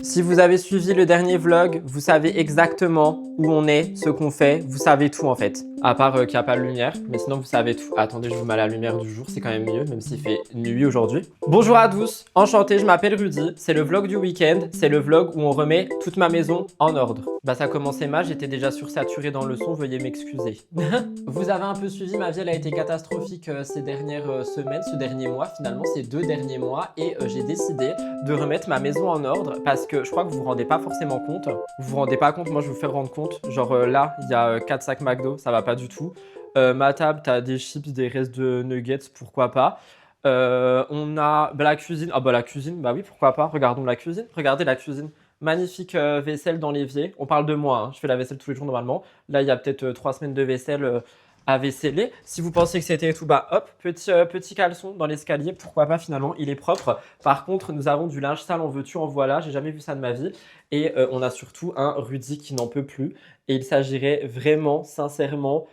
Si vous avez suivi le dernier vlog, vous savez exactement où on est, ce qu'on fait, vous savez tout en fait. À part qu'il n'y a pas de lumière, mais sinon vous savez tout. Attendez, je vous mets la lumière du jour, c'est quand même mieux, même s'il fait nuit aujourd'hui. Bonjour à tous, enchanté, je m'appelle Rudy, c'est le vlog du week-end, c'est le vlog où on remet toute ma maison en ordre. Bah ça commençait mal, j'étais déjà sursaturé dans le son, veuillez m'excuser. Vous avez un peu suivi, ma vie elle a été catastrophique ces dernières semaines, ce dernier mois, finalement ces 2 derniers mois, et j'ai décidé de remettre ma maison en ordre parce que je crois que vous vous rendez pas forcément compte. Vous vous rendez pas compte, moi je vais vous faire rendre compte. Genre là, il y a 4 sacs McDo, ça va pas du tout. Ma table, t'as des chips, des restes de nuggets, pourquoi pas. On a la cuisine. Ah bah la cuisine, bah oui, pourquoi pas. Regardons la cuisine. Regardez la cuisine. Magnifique vaisselle dans l'évier. On parle de moi, hein. Je fais la vaisselle tous les jours normalement. Là, il y a peut-être 3 semaines de vaisselle à vaisseler. Si vous pensez que c'était tout, bah hop, petit caleçon dans l'escalier. Pourquoi pas finalement, il est propre. Par contre, nous avons du linge sale en veux-tu, en voilà. J'ai jamais vu ça de ma vie. Et on a surtout un Rudy qui n'en peut plus. Et il s'agirait vraiment, sincèrement,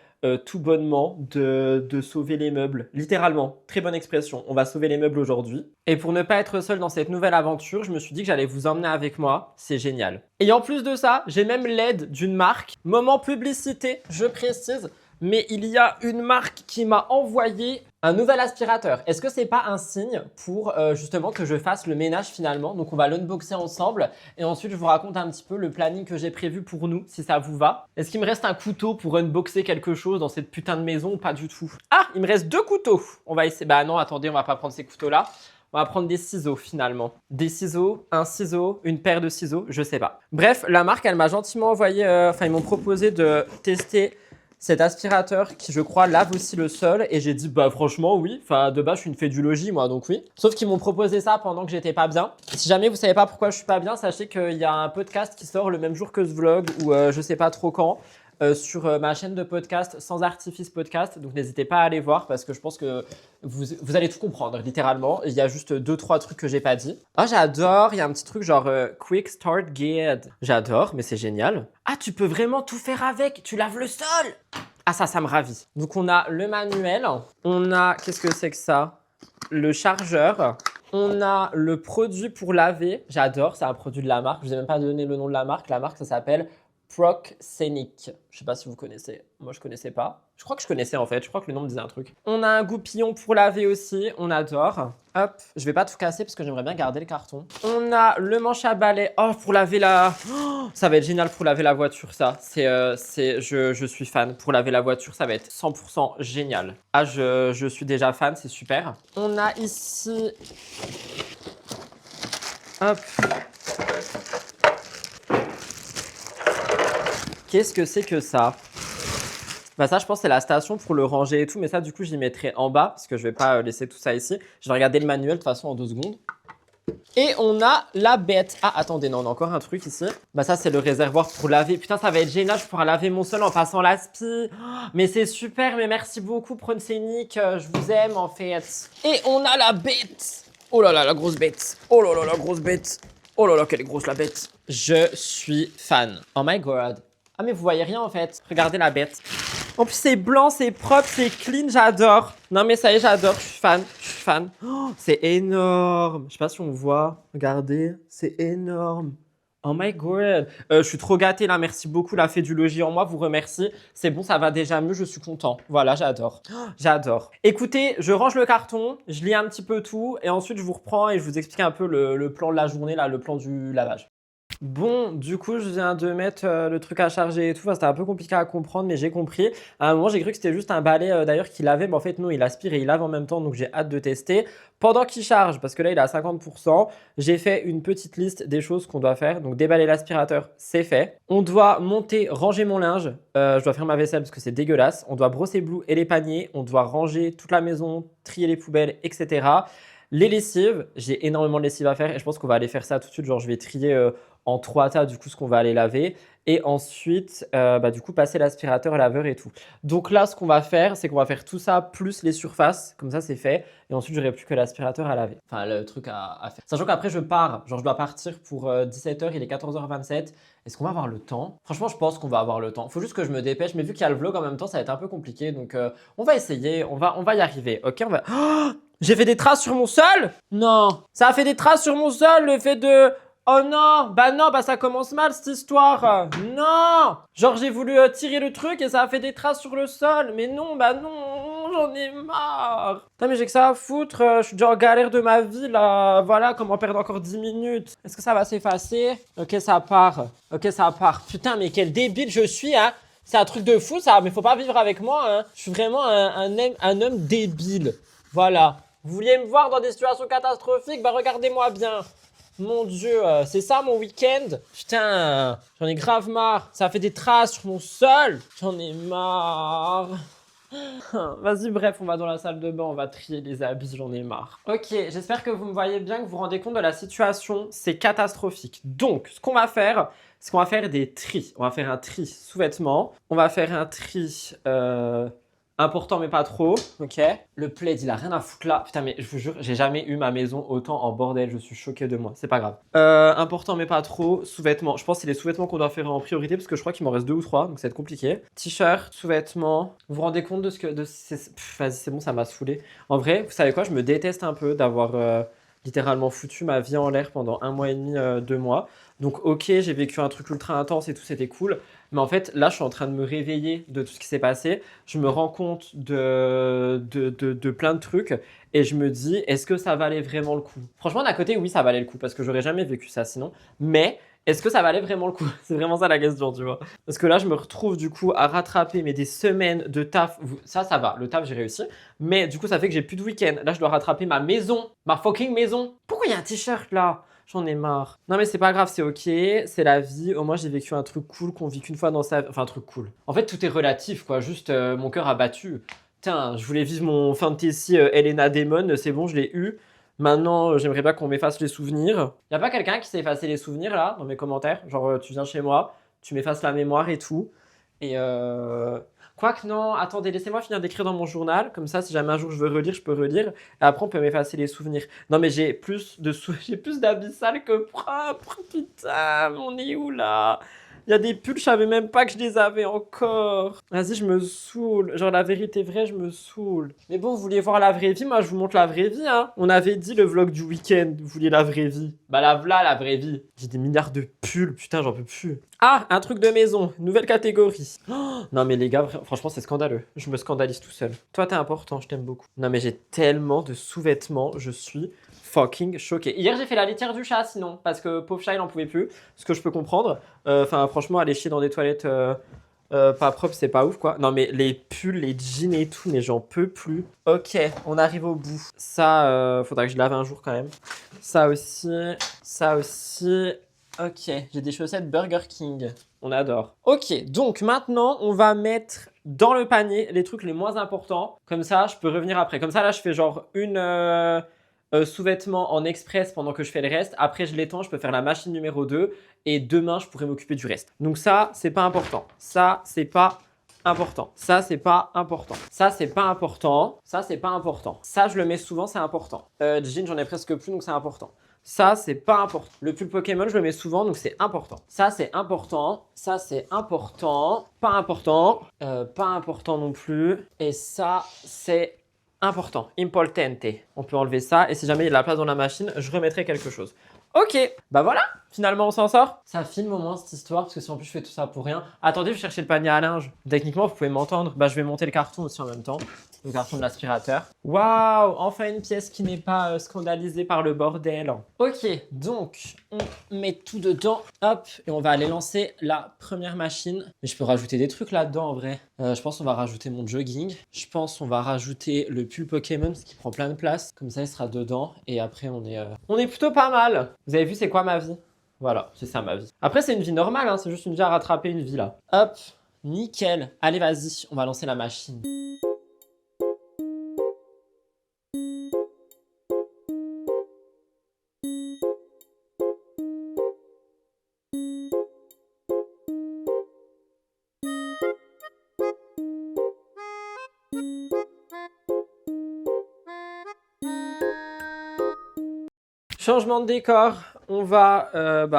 tout bonnement de sauver les meubles. Littéralement, très bonne expression. On va sauver les meubles aujourd'hui. Et pour ne pas être seul dans cette nouvelle aventure, je me suis dit que j'allais vous emmener avec moi. C'est génial. Et en plus de ça, j'ai même l'aide d'une marque. Moment publicité, je précise. Mais il y a une marque qui m'a envoyé un nouvel aspirateur. Est-ce que c'est pas un signe pour justement que je fasse le ménage finalement? Donc on va l'unboxer ensemble et ensuite je vous raconte un petit peu le planning que j'ai prévu pour nous, si ça vous va. Est-ce qu'il me reste un couteau pour unboxer quelque chose dans cette putain de maison ou pas du tout? Ah, il me reste 2 couteaux. On va essayer. Bah non, attendez, on va pas prendre ces couteaux-là. On va prendre des ciseaux finalement. Des ciseaux, un ciseau, une paire de ciseaux, je sais pas. Bref, la marque, elle m'a gentiment envoyé, ils m'ont proposé de tester cet aspirateur qui, je crois, lave aussi le sol. Et j'ai dit, bah franchement, oui. Enfin, de base, je suis une fée du logis, moi, donc oui. Sauf qu'ils m'ont proposé ça pendant que j'étais pas bien. Si jamais vous savez pas pourquoi je suis pas bien, sachez qu'il y a un podcast qui sort le même jour que ce vlog ou je sais pas trop quand. Sur ma chaîne de podcast Sans Artifice Podcast. Donc n'hésitez pas à aller voir parce que je pense que vous allez tout comprendre littéralement. Il y a juste 2-3 trucs que j'ai pas dit. Ah, j'adore, il y a un petit truc genre Quick Start Guide. J'adore, mais c'est génial. Ah, tu peux vraiment tout faire avec, tu laves le sol. Ah, ça me ravit. Donc on a le manuel, on a, qu'est-ce que c'est que ça? Le chargeur. On a le produit pour laver. J'adore, c'est un produit de la marque. Je vous ai même pas donné le nom de la marque. La marque, ça s'appelle Proxenic. Je sais pas si vous connaissez. Moi, je connaissais pas. Je crois que je connaissais en fait. Je crois que le nom me disait un truc. On a un goupillon pour laver aussi. On adore. Hop. Je vais pas tout casser parce que j'aimerais bien garder le carton. On a le manche à balai. Oh, pour laver la... Oh, ça va être génial pour laver la voiture, ça. Je suis fan. Pour laver la voiture, ça va être 100% génial. Ah, je suis déjà fan. C'est super. On a ici... Hop. Qu'est-ce que c'est que ça? Bah ça, je pense que c'est la station pour le ranger et tout. Mais ça, du coup, j'y mettrai en bas parce que je vais pas laisser tout ça ici. Je vais regarder le manuel de toute façon en 2 secondes. Et on a la bête. Ah, attendez, non, on a encore un truc ici. Bah ça, c'est le réservoir pour laver. Putain, ça va être génial. Je pourrai laver mon sol en passant l'aspi. Oh, mais c'est super. Mais merci beaucoup, Proxenic. Je vous aime, en fait. Et on a la bête. Oh là là, la grosse bête. Oh là là, la grosse bête. Oh là là, quelle est grosse la bête. Je suis fan. Oh my god. Ah mais vous voyez rien en fait, regardez la bête. En plus c'est blanc, c'est propre, c'est clean, j'adore. Non mais ça y est, j'adore, je suis fan, Oh, c'est énorme. Je sais pas si on voit, regardez, c'est énorme. Oh my god. Je suis trop gâté là, merci beaucoup, la fée du logis en moi vous remercie. C'est bon, ça va déjà mieux, je suis content. Voilà, j'adore, j'adore. Écoutez, je range le carton, je lis un petit peu tout et ensuite je vous reprends et je vous explique un peu le plan de la journée, là, le plan du lavage. Bon, du coup, je viens de mettre le truc à charger et tout. Enfin, c'était un peu compliqué à comprendre, mais j'ai compris. À un moment, j'ai cru que c'était juste un balai d'ailleurs qui lavait, mais en fait, non, il aspire et il lave en même temps. Donc, j'ai hâte de tester. Pendant qu'il charge, parce que là, il est à 50%, j'ai fait une petite liste des choses qu'on doit faire. Donc, déballer l'aspirateur, c'est fait. On doit monter, ranger mon linge. Je dois faire ma vaisselle parce que c'est dégueulasse. On doit brosser Blue et les paniers. On doit ranger toute la maison, trier les poubelles, etc. Les lessives, j'ai énormément de lessive à faire et je pense qu'on va aller faire ça tout de suite. Genre, je vais trier en 3 tas du coup ce qu'on va aller laver et ensuite du coup passer l'aspirateur, laveur et tout. Donc là, ce qu'on va faire, c'est qu'on va faire tout ça plus les surfaces. Comme ça, c'est fait. Et ensuite, j'aurai plus que l'aspirateur à laver. Enfin, le truc à faire. Sachant qu'après, je pars. Genre, je dois partir pour 17h. Il est 14h27. Est-ce qu'on va avoir le temps? Franchement, je pense qu'on va avoir le temps. Faut juste que je me dépêche. Mais vu qu'il y a le vlog en même temps, ça va être un peu compliqué. Donc, on va essayer. On va y arriver. Ok, on va... Oh, j'ai fait des traces sur mon sol? Non. Ça a fait des traces sur mon sol, le fait de Oh non, bah ça commence mal cette histoire. Non, genre j'ai voulu tirer le truc et ça a fait des traces sur le sol. Mais non, bah non, j'en ai marre. Putain, mais j'ai que ça à foutre. Je suis déjà en galère de ma vie là. Voilà, comment perdre encore 10 minutes. Est-ce que ça va s'effacer? Ok, ça part. Ok, ça part. Putain, mais quel débile je suis, hein. C'est un truc de fou ça, mais faut pas vivre avec moi, hein. Je suis vraiment un homme débile. Voilà. Vous vouliez me voir dans des situations catastrophiques? Bah regardez-moi bien. Mon Dieu, c'est ça mon week-end? Putain, j'en ai grave marre. Ça fait des traces sur mon sol. J'en ai marre. Vas-y, bref, on va dans la salle de bain, on va trier les habits, j'en ai marre. Ok, j'espère que vous me voyez bien, que vous vous rendez compte de la situation. C'est catastrophique. Donc, ce qu'on va faire, c'est qu'on va faire des tris. On va faire un tri sous-vêtements. On va faire un tri important mais pas trop, ok. Le plaid, il a rien à foutre là. Putain, mais je vous jure, j'ai jamais eu ma maison autant en bordel. Je suis choqué de moi. C'est pas grave. Important mais pas trop. Sous-vêtements. Je pense que c'est les sous-vêtements qu'on doit faire en priorité parce que je crois qu'il m'en reste 2 ou 3, donc ça va être compliqué. T-shirt, sous-vêtements. Vous vous rendez compte de ce que. Vas-y, c'est bon, ça m'a saoulé. En vrai, vous savez quoi, je me déteste un peu d'avoir littéralement foutu ma vie en l'air pendant 1 mois et demi, 2 mois. Donc, ok, j'ai vécu un truc ultra intense et tout, c'était cool. Mais en fait, là, je suis en train de me réveiller de tout ce qui s'est passé. Je me rends compte de plein de trucs et je me dis, est-ce que ça valait vraiment le coup? Franchement, d'un côté, oui, ça valait le coup parce que j'aurais jamais vécu ça sinon. Mais est-ce que ça valait vraiment le coup? C'est vraiment ça la question, tu vois. Parce que là, je me retrouve du coup à rattraper mais des semaines de taf. Ça va. Le taf, j'ai réussi. Mais du coup, ça fait que j'ai plus de week-end. Là, je dois rattraper ma maison. Ma fucking maison. Pourquoi il y a un t-shirt là? J'en ai marre. Non mais c'est pas grave, c'est ok, c'est la vie. Au moins j'ai vécu un truc cool qu'on vit qu'une fois dans sa vie. Enfin un truc cool. En fait tout est relatif quoi, juste mon cœur a battu. Putain, je voulais vivre mon fantasy Elena Damon, c'est bon, je l'ai eu. Maintenant j'aimerais pas qu'on m'efface les souvenirs. Y a pas quelqu'un qui s'est effacé les souvenirs là, dans mes commentaires? Genre tu viens chez moi, tu m'effaces la mémoire et tout. Et quoique non, attendez, laissez-moi finir d'écrire dans mon journal. Comme ça, si jamais un jour je veux relire, je peux relire. Et après, on peut m'effacer les souvenirs. Non, mais j'ai plus j'ai plus d'habits sales que propres. Putain, on est où là? Il y a des pulls, je savais même pas que je les avais encore. Vas-y, je me saoule. Genre, la vérité vraie, je me saoule. Mais bon, vous vouliez voir la vraie vie? Moi, je vous montre la vraie vie, hein. On avait dit le vlog du week-end, vous vouliez la vraie vie. Bah, la voilà, la vraie vie. J'ai des milliards de pulls, putain, j'en peux plus. Ah, un truc de maison, nouvelle catégorie. Oh, non, mais les gars, franchement, c'est scandaleux. Je me scandalise tout seul. Toi, t'es important, je t'aime beaucoup. Non, mais j'ai tellement de sous-vêtements, je suis fucking choqué. Hier, j'ai fait la litière du chat, sinon, parce que pauvre chat, il en pouvait plus. Ce que je peux comprendre. Enfin, franchement, aller chier dans des toilettes pas propres, c'est pas ouf, quoi. Non, mais les pulls, les jeans et tout, mais j'en peux plus. Ok, on arrive au bout. Ça, faudra que je lave un jour quand même. Ça aussi, ça aussi. Ok, j'ai des chaussettes Burger King. On adore. Ok, donc maintenant, on va mettre dans le panier les trucs les moins importants. Comme ça, je peux revenir après. Comme ça, là, je fais genre une sous-vêtement en express pendant que je fais le reste. Après, je l'étends, je peux faire la machine numéro 2. Et demain, je pourrais m'occuper du reste. Donc ça, c'est pas important. Ça, c'est pas important. Ça, c'est pas important. Ça, c'est pas important. Ça, c'est pas important. Ça, je le mets souvent, c'est important. Jean, j'en ai presque plus, donc c'est important. Ça, c'est pas important. Le pull Pokémon, je le mets souvent, donc c'est important. Ça, c'est important. Ça, c'est important. Pas important. Pas important non plus. Et ça, c'est important. Importante. On peut enlever ça. Et si jamais il y a de la place dans la machine, je remettrai quelque chose. Ok, bah voilà, finalement on s'en sort. Ça filme au moins cette histoire, parce que si en plus je fais tout ça pour rien. Attendez, je vais chercher le panier à linge. Techniquement, vous pouvez m'entendre. Bah je vais monter le carton aussi en même temps. Le carton de l'aspirateur. Waouh, enfin une pièce qui n'est pas scandalisée par le bordel. Ok, donc on met tout dedans. Hop, et on va aller lancer la première machine. Mais je peux rajouter des trucs là-dedans en vrai. Je pense qu'on va rajouter mon jogging. Je pense qu'on va rajouter le pull Pokémon, parce qu'il prend plein de place. Comme ça, il sera dedans. Et après, on est plutôt pas mal. Vous avez vu, c'est quoi ma vie? Voilà, c'est ça ma vie. Après, c'est une vie normale, hein, c'est juste une vie à rattraper, une vie là. Hop, nickel. Allez, vas-y, on va lancer la machine. Changement de décor, on va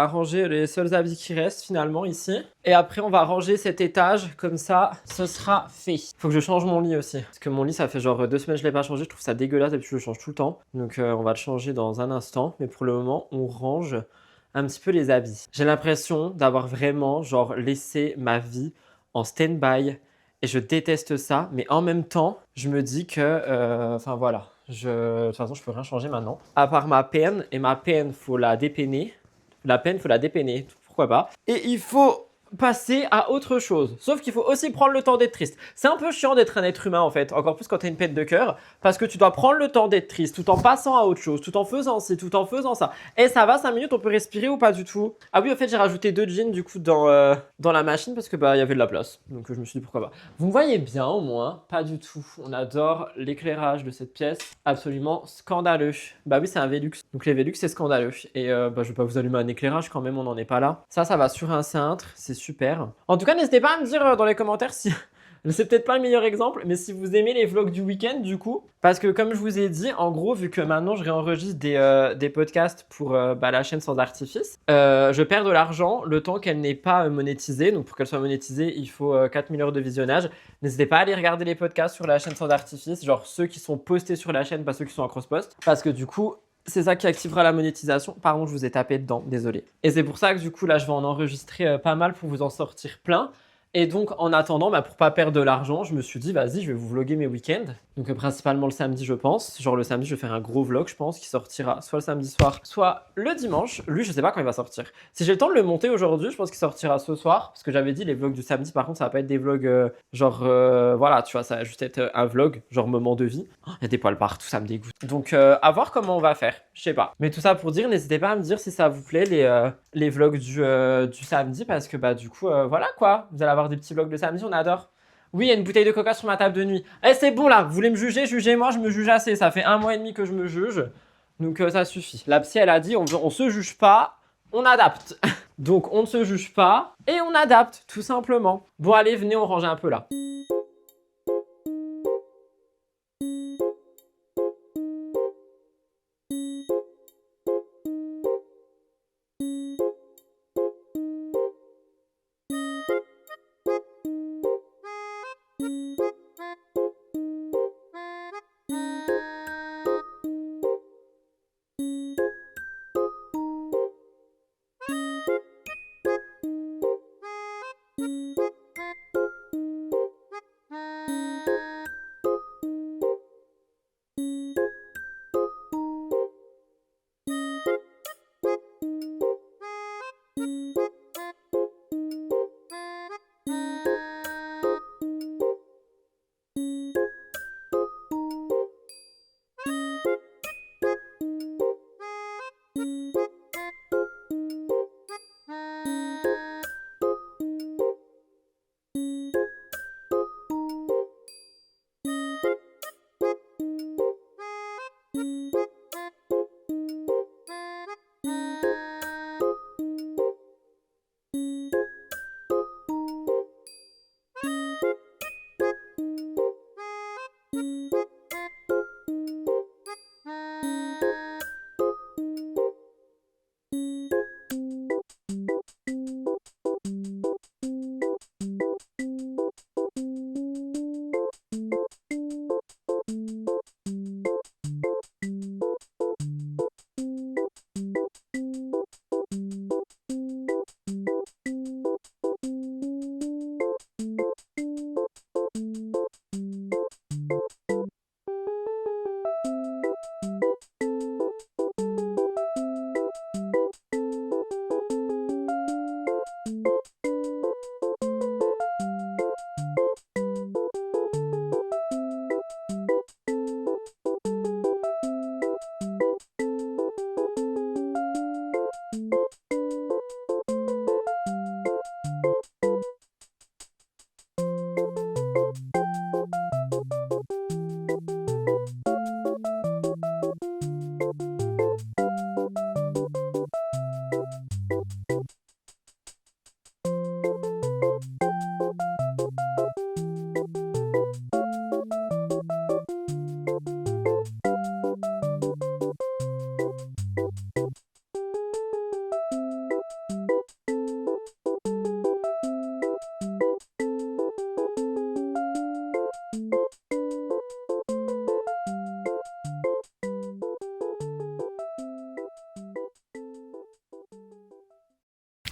ranger les seuls habits qui restent finalement ici. Et après on va ranger cet étage, comme ça, ce sera fait. Faut que je change mon lit aussi. Parce que mon lit ça fait genre 2 semaines que je l'ai pas changé, je trouve ça dégueulasse et puis je le change tout le temps. Donc on va le changer dans un instant. Mais pour le moment on range un petit peu les habits. J'ai l'impression d'avoir vraiment genre laissé ma vie en stand-by et je déteste ça, mais en même temps, je me dis que, enfin voilà, de toute façon, je peux rien changer maintenant. À part ma peine, et ma peine, faut la dépeiner. La peine, faut la dépeiner, pourquoi pas. Et il faut passer à autre chose. Sauf qu'il faut aussi prendre le temps d'être triste. C'est un peu chiant d'être un être humain en fait, encore plus quand t'as une peine de cœur, parce que tu dois prendre le temps d'être triste tout en passant à autre chose, tout en faisant ci, tout en faisant ça. Et ça va, 5 minutes, on peut respirer ou pas du tout? Ah oui, en fait, j'ai rajouté 2 jeans du coup dans la machine parce que bah il y avait de la place. Donc je me suis dit pourquoi pas. Vous me voyez bien au moins? Pas du tout. On adore l'éclairage de cette pièce. Absolument scandaleux. Bah oui, c'est un Velux. Donc les Velux, c'est scandaleux. Et bah je vais pas vous allumer un éclairage quand même, on n'en est pas là. Ça va sur un cintre, c'est super. En tout cas, n'hésitez pas à me dire dans les commentaires si... C'est peut-être pas le meilleur exemple, mais si vous aimez les vlogs du week-end, du coup, parce que comme je vous ai dit, en gros, vu que maintenant je réenregistre des podcasts pour bah, la chaîne Sans Artifice, je perds de l'argent le temps qu'elle n'est pas monétisée. Donc pour qu'elle soit monétisée, il faut 4000 heures de visionnage. N'hésitez pas à aller regarder les podcasts sur la chaîne Sans Artifice, genre ceux qui sont postés sur la chaîne, pas ceux qui sont en cross-post, parce que du coup, c'est ça qui activera la monétisation. Pardon, je vous ai tapé dedans, désolé. Et c'est pour ça que du coup, là, je vais en enregistrer pas mal pour vous en sortir plein. Et donc, en attendant, bah, pour pas perdre de l'argent, je me suis dit, vas-y, je vais vous vlogger mes week-ends. Donc, principalement le samedi, je pense. Genre, le samedi, je vais faire un gros vlog, je pense, qui sortira soit le samedi soir, soit le dimanche. Lui, je sais pas quand il va sortir. Si j'ai le temps de le monter aujourd'hui, je pense qu'il sortira ce soir. Parce que j'avais dit, les vlogs du samedi, par contre, ça va pas être des vlogs voilà, tu vois, ça va juste être un vlog, genre moment de vie. Il y a des poils partout, ça me dégoûte. Donc, à voir comment on va faire. Je sais pas. Mais tout ça pour dire, n'hésitez pas à me dire si ça vous plaît, les vlogs du samedi, parce que, bah, du coup, voilà quoi. Vous allez avoir des petits vlogs de samedi, on adore. Oui, il y a une bouteille de coca sur ma table de nuit. Eh, c'est bon là, vous voulez me juger, jugez-moi, je me juge assez. Ça fait 1 mois et demi que je me juge. Donc ça suffit. La psy, elle a dit, on se juge pas, on adapte. Donc on ne se juge pas et on adapte, tout simplement. Bon, allez, venez, on range un peu là.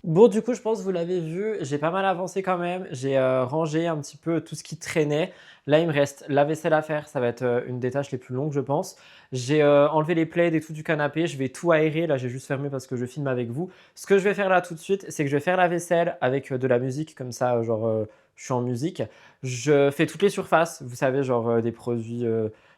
Bon, du coup, je pense que vous l'avez vu, j'ai pas mal avancé quand même. J'ai rangé un petit peu tout ce qui traînait. Là, il me reste la vaisselle à faire. Ça va être une des tâches les plus longues, je pense. J'ai enlevé les plaids et tout du canapé. Je vais tout aérer. Là, j'ai juste fermé parce que je filme avec vous. Ce que je vais faire là tout de suite, c'est que je vais faire la vaisselle avec de la musique comme ça, genre je suis en musique. Je fais toutes les surfaces, vous savez, genre des produits.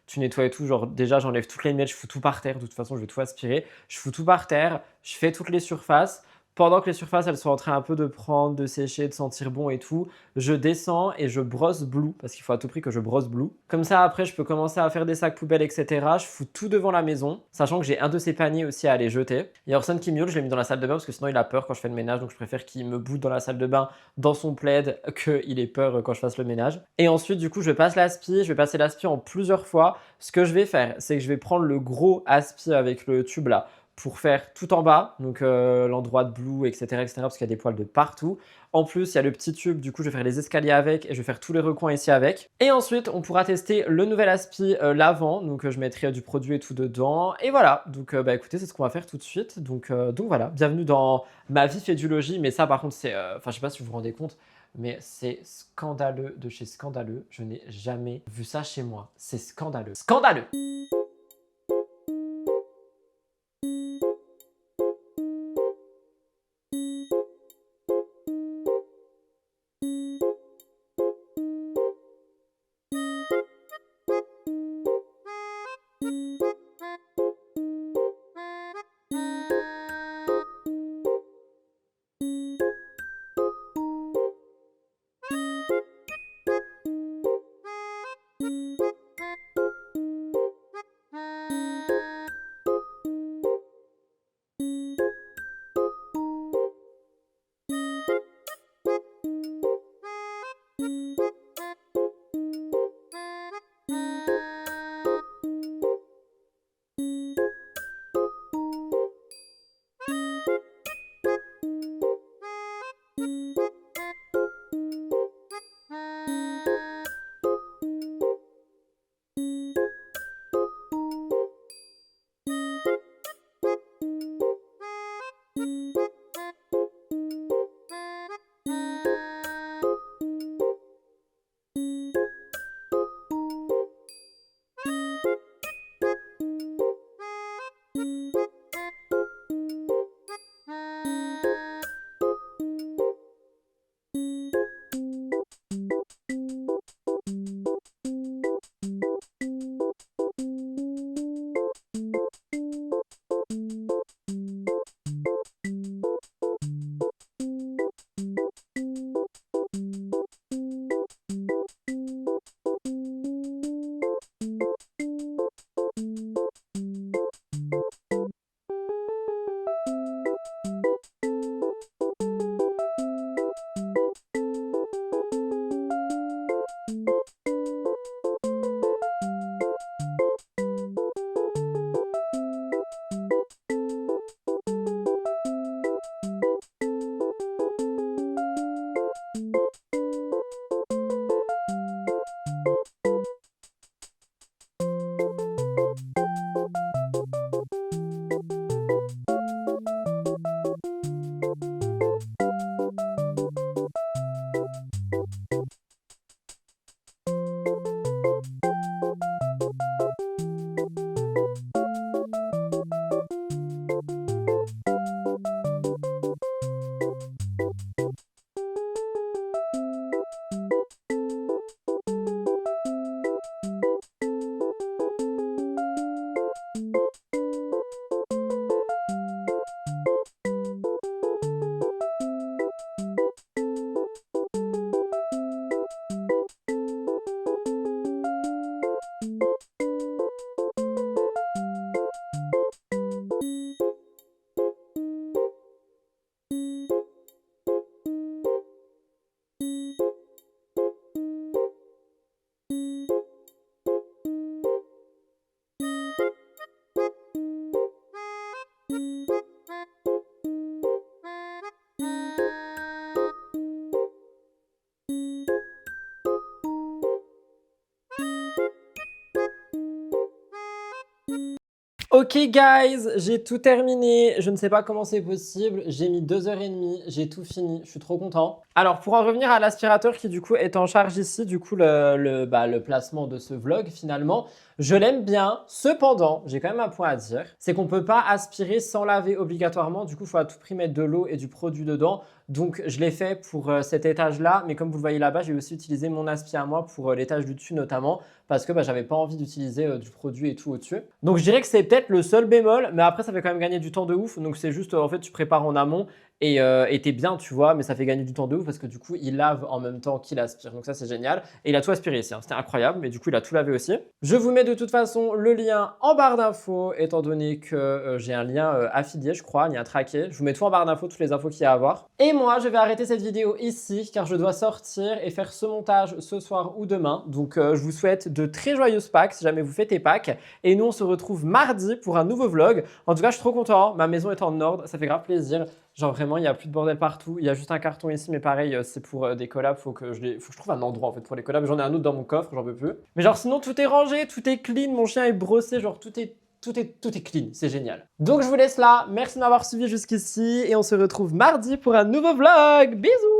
Tu nettoies et tout, genre déjà j'enlève toutes les miettes, je fous tout par terre, de toute façon je vais tout aspirer, je fous tout par terre, je fais toutes les surfaces. Pendant que les surfaces, elles sont en train un peu de prendre, de sécher, de sentir bon et tout, je descends et je brosse Blue, parce qu'il faut à tout prix que je brosse Blue. Comme ça, après, je peux commencer à faire des sacs poubelles, etc. Je fous tout devant la maison, sachant que j'ai un de ces paniers aussi à aller jeter. Il y a Orson qui miaule, je l'ai mis dans la salle de bain, parce que sinon il a peur quand je fais le ménage, donc je préfère qu'il me boude dans la salle de bain, dans son plaid, qu'il ait peur quand je fasse le ménage. Et ensuite, du coup, je passe l'aspi, je vais passer l'aspi en plusieurs fois. Ce que je vais faire, c'est que je vais prendre le gros aspi avec le tube là, pour faire tout en bas, donc l'endroit de Blue, etc., etc., parce qu'il y a des poils de partout. En plus, il y a le petit tube, du coup, je vais faire les escaliers avec et je vais faire tous les recoins ici avec. Et ensuite, on pourra tester le nouvel aspi l'avant, donc je mettrai du produit et tout dedans. Et voilà, donc bah écoutez, c'est ce qu'on va faire tout de suite. Donc voilà, bienvenue dans ma vie fait du logis, mais ça par contre, c'est, enfin je sais pas si vous vous rendez compte, mais c'est scandaleux de chez scandaleux. Je n'ai jamais vu ça chez moi. C'est scandaleux. Scandaleux! Ok guys, j'ai tout terminé. Je ne sais pas comment c'est possible. J'ai mis 2h30, j'ai tout fini. Je suis trop content. Alors pour en revenir à l'aspirateur qui du coup est en charge ici, du coup le placement de ce vlog finalement, je l'aime bien. Cependant, j'ai quand même un point à dire, c'est qu'on ne peut pas aspirer sans laver obligatoirement. Du coup, il faut à tout prix mettre de l'eau et du produit dedans. Donc je l'ai fait pour cet étage-là, mais comme vous le voyez là-bas, j'ai aussi utilisé mon aspi à moi pour l'étage du dessus notamment, parce que j'avais pas envie d'utiliser du produit et tout au-dessus. Donc je dirais que c'est peut-être le seul bémol, mais après ça fait quand même gagner du temps de ouf. Donc c'est juste en fait tu prépares en amont et t'es bien, tu vois, mais ça fait gagner du temps de ouf parce que du coup il lave en même temps qu'il aspire. Donc ça c'est génial. Et il a tout aspiré ici, hein. C'était incroyable, mais du coup il a tout lavé aussi. Je vous mets de toute façon le lien en barre d'infos, étant donné que j'ai un lien affilié, je crois, un lien traqué. Je vous mets tout en barre d'infos, toutes les infos qu'il y a à voir. Et moi je vais arrêter cette vidéo ici car je dois sortir et faire ce montage ce soir ou demain. Donc je vous souhaite de très joyeuses Pâques si jamais vous fêtez Pâques. Et nous on se retrouve mardi pour un nouveau vlog. En tout cas je suis trop content, ma maison est en ordre, ça fait grave plaisir. Genre vraiment il n'y a plus de bordel partout, il y a juste un carton ici mais pareil c'est pour des collabs, faut que je trouve un endroit en fait pour les collabs. J'en ai un autre dans mon coffre, j'en peux plus. Mais genre sinon tout est rangé, tout est clean, mon chien est brossé, genre tout est clean, c'est génial. Donc je vous laisse là, merci de m'avoir suivi jusqu'ici et on se retrouve mardi pour un nouveau vlog. Bisous!